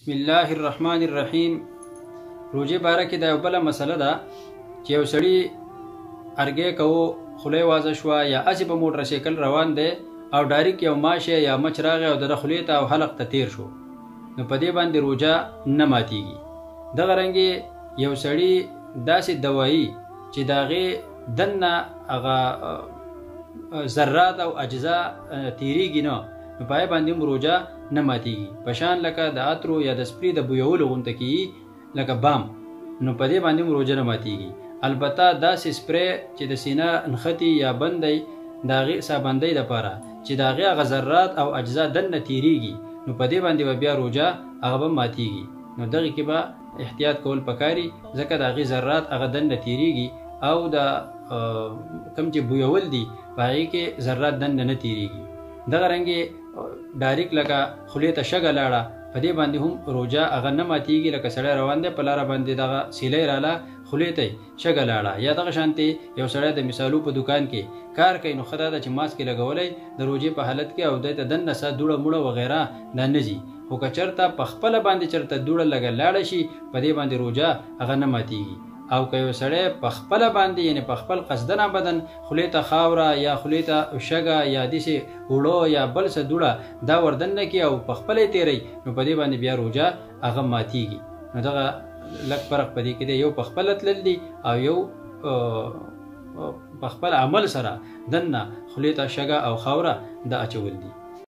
بسم الله الرحمن الرحیم. روجه باره کې دا یو بله مسله ده چې یو سړي ارګې کوو، خوله یې وازه شوه یا هسې په موټر سایکل روان دی او ډایرکټ یو ماش یا مچ راغی او د خولې ته او حلق ته تیر شو، نو په دې باندې روجه نه ماتیږي. دغه رنګې یو سړي داسې دوایي چې د هغې دننه هغه ذرات او اجزا تیریږي نه، نو په هغې باندې هم روجه نه ماتیږي. په شان لکه د عطرو یا د سپري د بویولو غونته کېږي لکه بام، نو په دې باندې هم روجه نه ماتیږي. البته داسې سپری چې د سینه نښتي یا بندی د هغې سابندۍ دپاره چې د هغې هغه ذرات او اجزا دننه تیریږي، نو په دې باندې به بیا روجه هغه به ماتیږي. نو دغې کې به احتیاط کول پکاري، ځکه د هغې ذرات هغه دننه تیریږي او د کوم چې بویول دي په هغې کې ذرات دننه نه تیریږي. دغه رنګې ډایرکټ لکه خولې ته شګه لاړه، په دې باندې هم روجه هغه نه ماتیږي. لکه سړی روان دی په لاره باندې دغه سیلی راله، خولې ته یې شګه لاړه، یا دغه شانتې یو سړی د مثالو په دوکان کې کار کوي، نو ښه دا ده چې ماسک یې لګولی د روجې په حالت کې او دی ته دننه سه دوړه موړه وغیره دا نه ځي. خو که چېرته په خپله باندې چېرته دوړه لږه لاړه شي، په دې باندې روجه هغه نه ماتیږي. او که یو سړی په خپله باندې یعنې په خپل قصدنه بدن خولې ته خاوره یا خولې ته شګه یا داسې اوړه یا بل څه دوړه دا وردننه کړي او په خپله یې تېروي، نو په دې باندې بیا روجه هغه ماتیږي. نو دغه لږ فرق په دې کې دی، یو په خپله تلل دي او یو په خپل عمل سره دننه خولې ته شګه او خاوره دا اچول دي.